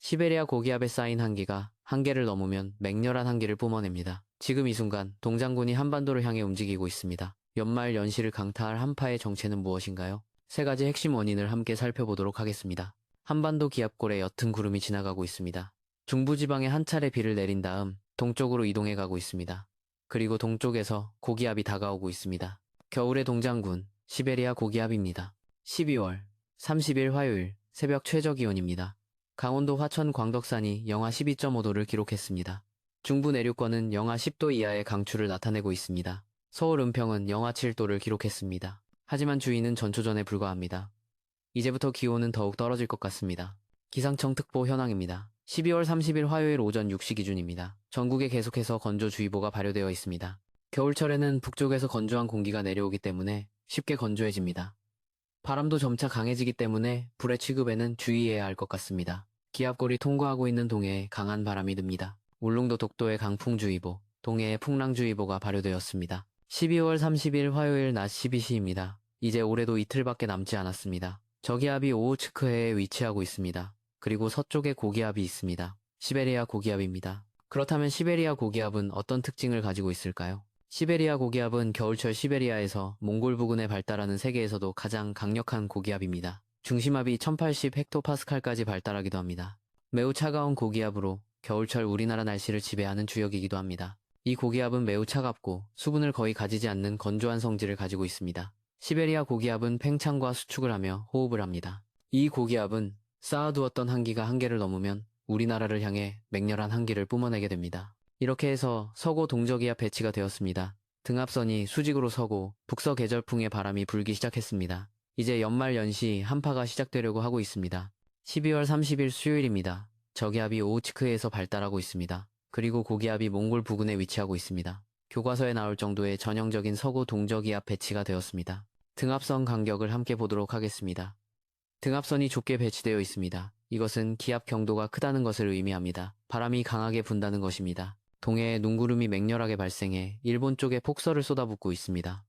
시베리아 고기압에 쌓인 한기가 한계를 넘으면 맹렬한 한기를 뿜어냅니다. 지금 이 순간 동장군이 한반도를 향해 움직이고 있습니다. 연말 연시를 강타할 한파의 정체는 무엇인가요? 세 가지 핵심 원인을 함께 살펴보도록 하겠습니다. 한반도 기압골에 옅은 구름이 지나가고 있습니다. 중부지방에 한 차례 비를 내린 다음 동쪽으로 이동해 가고 있습니다. 그리고 동쪽에서 고기압이 다가오고 있습니다. 겨울의 동장군, 시베리아 고기압입니다. 12월 30일 화요일 새벽 최저기온입니다. 강원도 화천 광덕산이 영하 12.5도를 기록했습니다. 중부 내륙권은 영하 10도 이하의 강추를 나타내고 있습니다. 서울 은평은 영하 7도를 기록했습니다. 하지만 주의는 전초전에 불과합니다. 이제부터 기온은 더욱 떨어질 것 같습니다. 기상청 특보 현황입니다. 12월 30일 화요일 오전 6시 기준입니다. 전국에 계속해서 건조주의보가 발효되어 있습니다. 겨울철에는 북쪽에서 건조한 공기가 내려오기 때문에 쉽게 건조해집니다. 바람도 점차 강해지기 때문에 불의 취급에는 주의해야 할 것 같습니다. 기압골이 통과하고 있는 동해에 강한 바람이 듭니다. 울릉도 독도에 강풍주의보, 동해에 풍랑주의보가 발효되었습니다. 12월 30일 화요일 낮 12시입니다. 이제 올해도 이틀밖에 남지 않았습니다. 저기압이 오호츠크해에 위치하고 있습니다. 그리고 서쪽에 고기압이 있습니다. 시베리아 고기압입니다. 그렇다면 시베리아 고기압은 어떤 특징을 가지고 있을까요? 시베리아 고기압은 겨울철 시베리아에서 몽골 부근에 발달하는 세계에서도 가장 강력한 고기압입니다. 중심압이 1080헥토파스칼까지 발달하기도 합니다. 매우 차가운 고기압으로 겨울철 우리나라 날씨를 지배하는 주역이기도 합니다. 이 고기압은 매우 차갑고 수분을 거의 가지지 않는 건조한 성질을 가지고 있습니다. 시베리아 고기압은 팽창과 수축을 하며 호흡을 합니다. 이 고기압은 쌓아두었던 한기가 한계를 넘으면 우리나라를 향해 맹렬한 한기를 뿜어내게 됩니다. 이렇게 해서 서고 동저기압 배치가 되었습니다. 등압선이 수직으로 서고 북서 계절풍의 바람이 불기 시작했습니다. 이제 연말 연시 한파가 시작되려고 하고 있습니다. 12월 30일 수요일입니다. 저기압이 오호츠크해에서 발달하고 있습니다. 그리고 고기압이 몽골 부근에 위치하고 있습니다. 교과서에 나올 정도의 전형적인 서고 동저기압 배치가 되었습니다. 등압선 간격을 함께 보도록 하겠습니다. 등압선이 좁게 배치되어 있습니다. 이것은 기압 경도가 크다는 것을 의미합니다. 바람이 강하게 분다는 것입니다. 동해에 눈구름이 맹렬하게 발생해 일본 쪽에 폭설을 쏟아붓고 있습니다.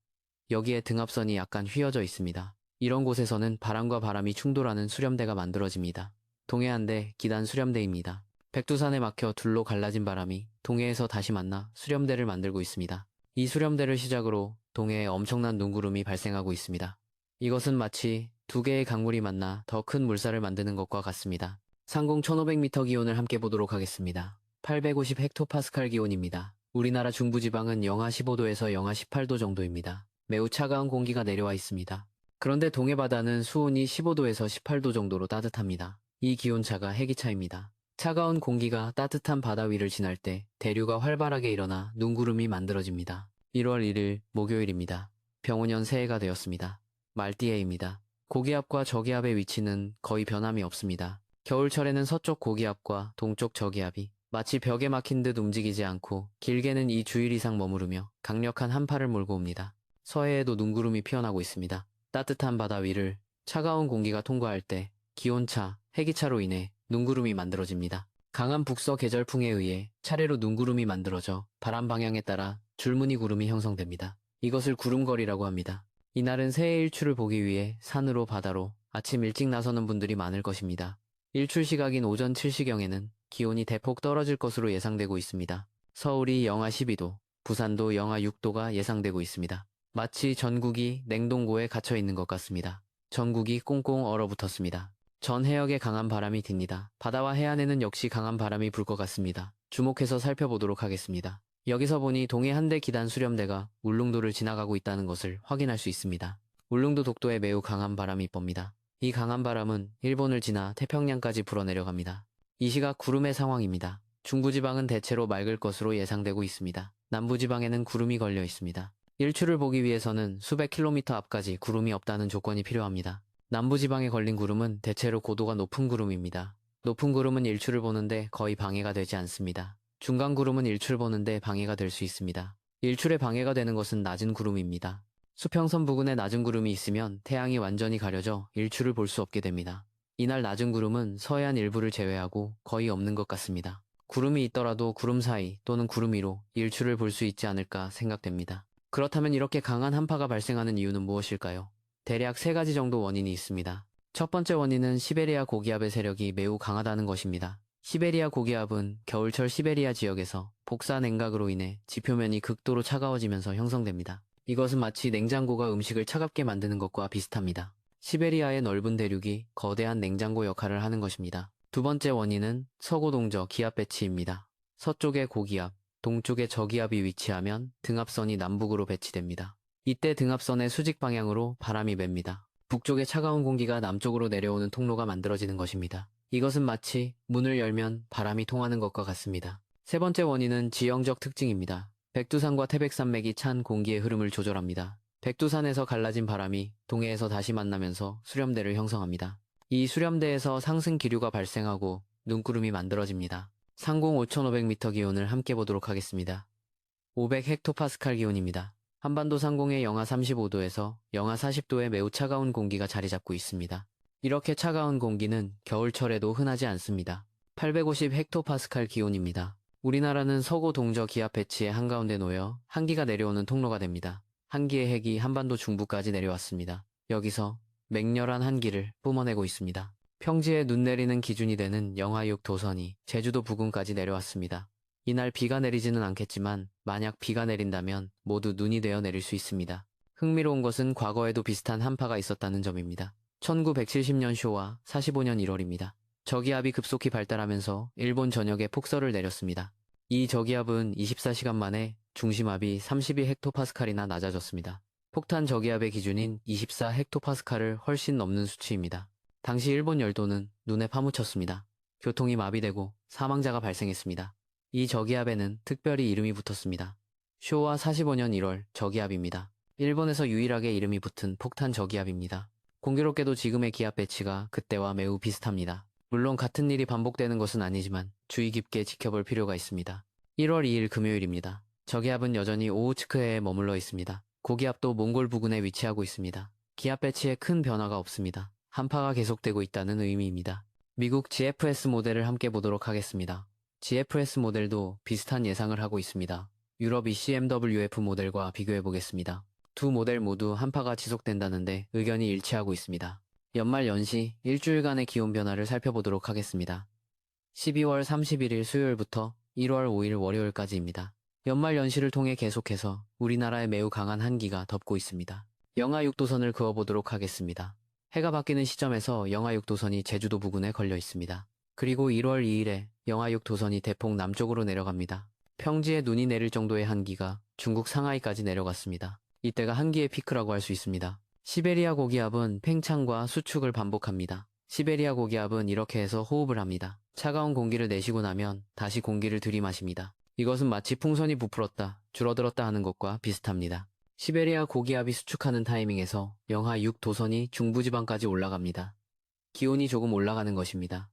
여기에 등압선이 약간 휘어져 있습니다. 이런 곳에서는 바람과 바람이 충돌하는 수렴대가 만들어집니다. 동해안대 기단 수렴대입니다. 백두산에 막혀 둘로 갈라진 바람이 동해에서 다시 만나 수렴대를 만들고 있습니다. 이 수렴대를 시작으로 동해에 엄청난 눈구름이 발생하고 있습니다. 이것은 마치 두 개의 강물이 만나 더 큰 물살을 만드는 것과 같습니다. 상공 1500m 기온을 함께 보도록 하겠습니다. 850 헥토파스칼 기온입니다. 우리나라 중부지방은 영하 15도에서 영하 18도 정도입니다. 매우 차가운 공기가 내려와 있습니다. 그런데 동해바다는 수온이 15도에서 18도 정도로 따뜻합니다. 이 기온차가 해기차입니다. 차가운 공기가 따뜻한 바다 위를 지날 때 대류가 활발하게 일어나 눈구름이 만들어집니다. 1월 1일 목요일입니다. 병오년 새해가 되었습니다. 말띠해입니다. 고기압과 저기압의 위치는 거의 변함이 없습니다. 겨울철에는 서쪽 고기압과 동쪽 저기압이 마치 벽에 막힌 듯 움직이지 않고 길게는 2주일 이상 머무르며 강력한 한파를 몰고 옵니다. 서해에도 눈구름이 피어나고 있습니다. 따뜻한 바다 위를 차가운 공기가 통과할 때 기온차, 해기차로 인해 눈구름이 만들어집니다. 강한 북서 계절풍에 의해 차례로 눈구름이 만들어져 바람 방향에 따라 줄무늬 구름이 형성됩니다. 이것을 구름거리라고 합니다. 이날은 새해 일출을 보기 위해 산으로 바다로 아침 일찍 나서는 분들이 많을 것입니다. 일출 시각인 오전 7시경에는 기온이 대폭 떨어질 것으로 예상되고 있습니다. 서울이 영하 12도, 부산도 영하 6도가 예상되고 있습니다. 마치 전국이 냉동고에 갇혀 있는 것 같습니다. 전국이 꽁꽁 얼어붙었습니다. 전 해역에 강한 바람이 딥니다. 바다와 해안에는 역시 강한 바람이 불 것 같습니다. 주목해서 살펴보도록 하겠습니다. 여기서 보니 동해 한대 기단 수렴대가 울릉도를 지나가고 있다는 것을 확인할 수 있습니다. 울릉도 독도에 매우 강한 바람이 멉니다. 이 강한 바람은 일본을 지나 태평양까지 불어내려갑니다. 이 시각 구름의 상황입니다. 중부지방은 대체로 맑을 것으로 예상되고 있습니다. 남부지방에는 구름이 걸려 있습니다. 일출을 보기 위해서는 수백 킬로미터 앞까지 구름이 없다는 조건이 필요합니다. 남부지방에 걸린 구름은 대체로 고도가 높은 구름입니다. 높은 구름은 일출을 보는데 거의 방해가 되지 않습니다. 중간 구름은 일출 보는데 방해가 될 수 있습니다. 일출에 방해가 되는 것은 낮은 구름입니다. 수평선 부근에 낮은 구름이 있으면 태양이 완전히 가려져 일출을 볼 수 없게 됩니다. 이날 낮은 구름은 서해안 일부를 제외하고 거의 없는 것 같습니다. 구름이 있더라도 구름 사이 또는 구름 위로 일출을 볼 수 있지 않을까 생각됩니다. 그렇다면 이렇게 강한 한파가 발생하는 이유는 무엇일까요? 대략 세 가지 정도 원인이 있습니다. 첫 번째 원인은 시베리아 고기압의 세력이 매우 강하다는 것입니다. 시베리아 고기압은 겨울철 시베리아 지역에서 복사 냉각으로 인해 지표면이 극도로 차가워지면서 형성됩니다. 이것은 마치 냉장고가 음식을 차갑게 만드는 것과 비슷합니다. 시베리아의 넓은 대륙이 거대한 냉장고 역할을 하는 것입니다. 두 번째 원인은 서고동저 기압 배치입니다. 서쪽에 고기압, 동쪽에 저기압이 위치하면 등압선이 남북으로 배치됩니다. 이때 등압선의 수직 방향으로 바람이 맵니다. 북쪽의 차가운 공기가 남쪽으로 내려오는 통로가 만들어지는 것입니다. 이것은 마치 문을 열면 바람이 통하는 것과 같습니다. 세 번째 원인은 지형적 특징입니다. 백두산과 태백산맥이 찬 공기의 흐름을 조절합니다. 백두산에서 갈라진 바람이 동해에서 다시 만나면서 수렴대를 형성합니다. 이 수렴대에서 상승 기류가 발생하고 눈구름이 만들어집니다. 상공 5,500m 기온을 함께 보도록 하겠습니다. 500헥토파스칼 기온입니다. 한반도 상공의 영하 35도에서 영하 40도의 매우 차가운 공기가 자리 잡고 있습니다. 이렇게 차가운 공기는 겨울철에도 흔하지 않습니다. 850헥토파스칼 기온입니다. 우리나라는 서고 동저 기압 배치의 한가운데 놓여 한기가 내려오는 통로가 됩니다. 한기의 핵이 한반도 중부까지 내려왔습니다. 여기서 맹렬한 한기를 뿜어내고 있습니다. 평지에 눈 내리는 기준이 되는 영하 6 도선이 제주도 부근까지 내려왔습니다. 이날 비가 내리지는 않겠지만 만약 비가 내린다면 모두 눈이 되어 내릴 수 있습니다. 흥미로운 것은 과거에도 비슷한 한파가 있었다는 점입니다. 1970년 쇼와 45년 1월입니다. 저기압이 급속히 발달하면서 일본 전역에 폭설을 내렸습니다. 이 저기압은 24시간 만에 중심압이 32헥토파스칼이나 낮아졌습니다. 폭탄 저기압의 기준인 24헥토파스칼을 훨씬 넘는 수치입니다. 당시 일본 열도는 눈에 파묻혔습니다. 교통이 마비되고 사망자가 발생했습니다. 이 저기압에는 특별히 이름이 붙었습니다. 쇼와 45년 1월 저기압입니다. 일본에서 유일하게 이름이 붙은 폭탄 저기압입니다. 공교롭게도 지금의 기압 배치가 그때와 매우 비슷합니다. 물론 같은 일이 반복되는 것은 아니지만 주의 깊게 지켜볼 필요가 있습니다. 1월 2일 금요일입니다. 저기압은 여전히 오호츠크해에 머물러 있습니다. 고기압도 몽골 부근에 위치하고 있습니다. 기압 배치에 큰 변화가 없습니다. 한파가 계속되고 있다는 의미입니다. 미국 GFS 모델을 함께 보도록 하겠습니다. GFS 모델도 비슷한 예상을 하고 있습니다. 유럽 ECMWF 모델과 비교해 보겠습니다. 두 모델 모두 한파가 지속된다는데 의견이 일치하고 있습니다. 연말 연시 일주일간의 기온 변화를 살펴보도록 하겠습니다. 12월 31일 수요일부터 1월 5일 월요일까지입니다. 연말 연시를 통해 계속해서 우리나라에 매우 강한 한기가 덮고 있습니다. 영하 6도선을 그어보도록 하겠습니다. 해가 바뀌는 시점에서 영하 6도선이 제주도 부근에 걸려 있습니다. 그리고 1월 2일에 영하 6도선이 대폭 남쪽으로 내려갑니다. 평지에 눈이 내릴 정도의 한기가 중국 상하이까지 내려갔습니다. 이때가 한기의 피크라고 할 수 있습니다. 시베리아 고기압은 팽창과 수축을 반복합니다. 시베리아 고기압은 이렇게 해서 호흡을 합니다. 차가운 공기를 내쉬고 나면 다시 공기를 들이마십니다. 이것은 마치 풍선이 부풀었다, 줄어들었다 하는 것과 비슷합니다. 시베리아 고기압이 수축하는 타이밍에서 영하 6도선이 중부지방까지 올라갑니다. 기온이 조금 올라가는 것입니다.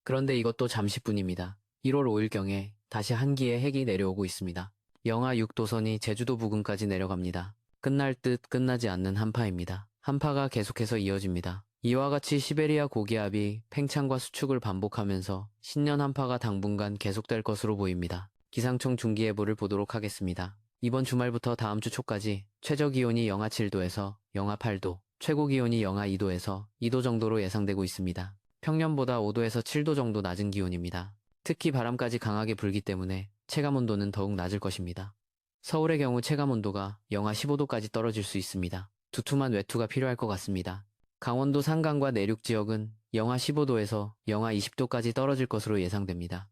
그런데 이것도 잠시뿐입니다. 1월 5일경에 다시 한기의 핵이 내려오고 있습니다. 영하 6도선이 제주도 부근까지 내려갑니다. 끝날 듯 끝나지 않는 한파입니다. 한파가 계속해서 이어집니다. 이와 같이 시베리아 고기압이 팽창과 수축을 반복하면서 신년 한파가 당분간 계속될 것으로 보입니다. 기상청 중기예보를 보도록 하겠습니다. 이번 주말부터 다음 주 초까지 최저기온이 영하 7도에서 영하 8도, 최고기온이 영하 2도에서 2도 정도로 예상되고 있습니다. 평년보다 5도에서 7도 정도 낮은 기온입니다. 특히 바람까지 강하게 불기 때문에 체감온도는 더욱 낮을 것입니다. 서울의 경우 체감온도가 영하 15도까지 떨어질 수 있습니다. 두툼한 외투가 필요할 것 같습니다. 강원도 산간과 내륙 지역은 영하 15도에서 영하 20도까지 떨어질 것으로 예상됩니다.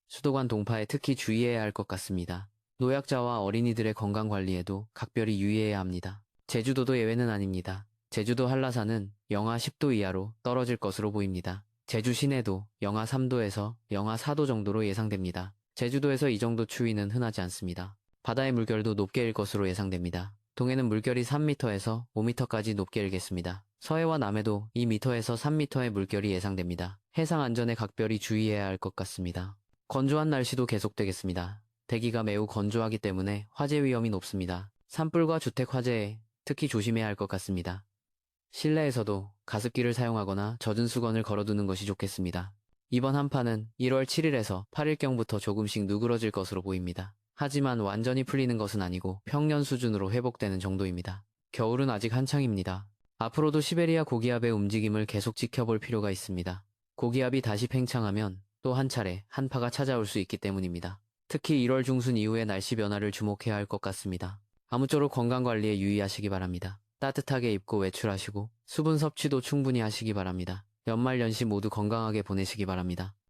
수도관 동파에 특히 주의해야 할 것 같습니다. 노약자와 어린이들의 건강관리에도 각별히 유의해야 합니다. 제주도도 예외는 아닙니다. 제주도 한라산은 영하 10도 이하로 떨어질 것으로 보입니다. 제주 시내도 영하 3도에서 영하 4도 정도로 예상됩니다. 제주도에서 이 정도 추위는 흔하지 않습니다. 바다의 물결도 높게 일 것으로 예상됩니다. 동해는 물결이 3m에서 5m까지 높게 일겠습니다. 서해와 남해도 2m에서 3m의 물결이 예상됩니다. 해상 안전에 각별히 주의해야 할 것 같습니다. 건조한 날씨도 계속되겠습니다. 대기가 매우 건조하기 때문에 화재 위험이 높습니다. 산불과 주택 화재에 특히 조심해야 할 것 같습니다. 실내에서도 가습기를 사용하거나 젖은 수건을 걸어두는 것이 좋겠습니다. 이번 한파는 1월 7일에서 8일경부터 조금씩 누그러질 것으로 보입니다. 하지만 완전히 풀리는 것은 아니고 평년 수준으로 회복되는 정도입니다. 겨울은 아직 한창입니다. 앞으로도 시베리아 고기압의 움직임을 계속 지켜볼 필요가 있습니다. 고기압이 다시 팽창하면 또 한 차례 한파가 찾아올 수 있기 때문입니다. 특히 1월 중순 이후의 날씨 변화를 주목해야 할 것 같습니다. 아무쪼록 건강관리에 유의하시기 바랍니다. 따뜻하게 입고 외출하시고 수분 섭취도 충분히 하시기 바랍니다. 연말 연시 모두 건강하게 보내시기 바랍니다.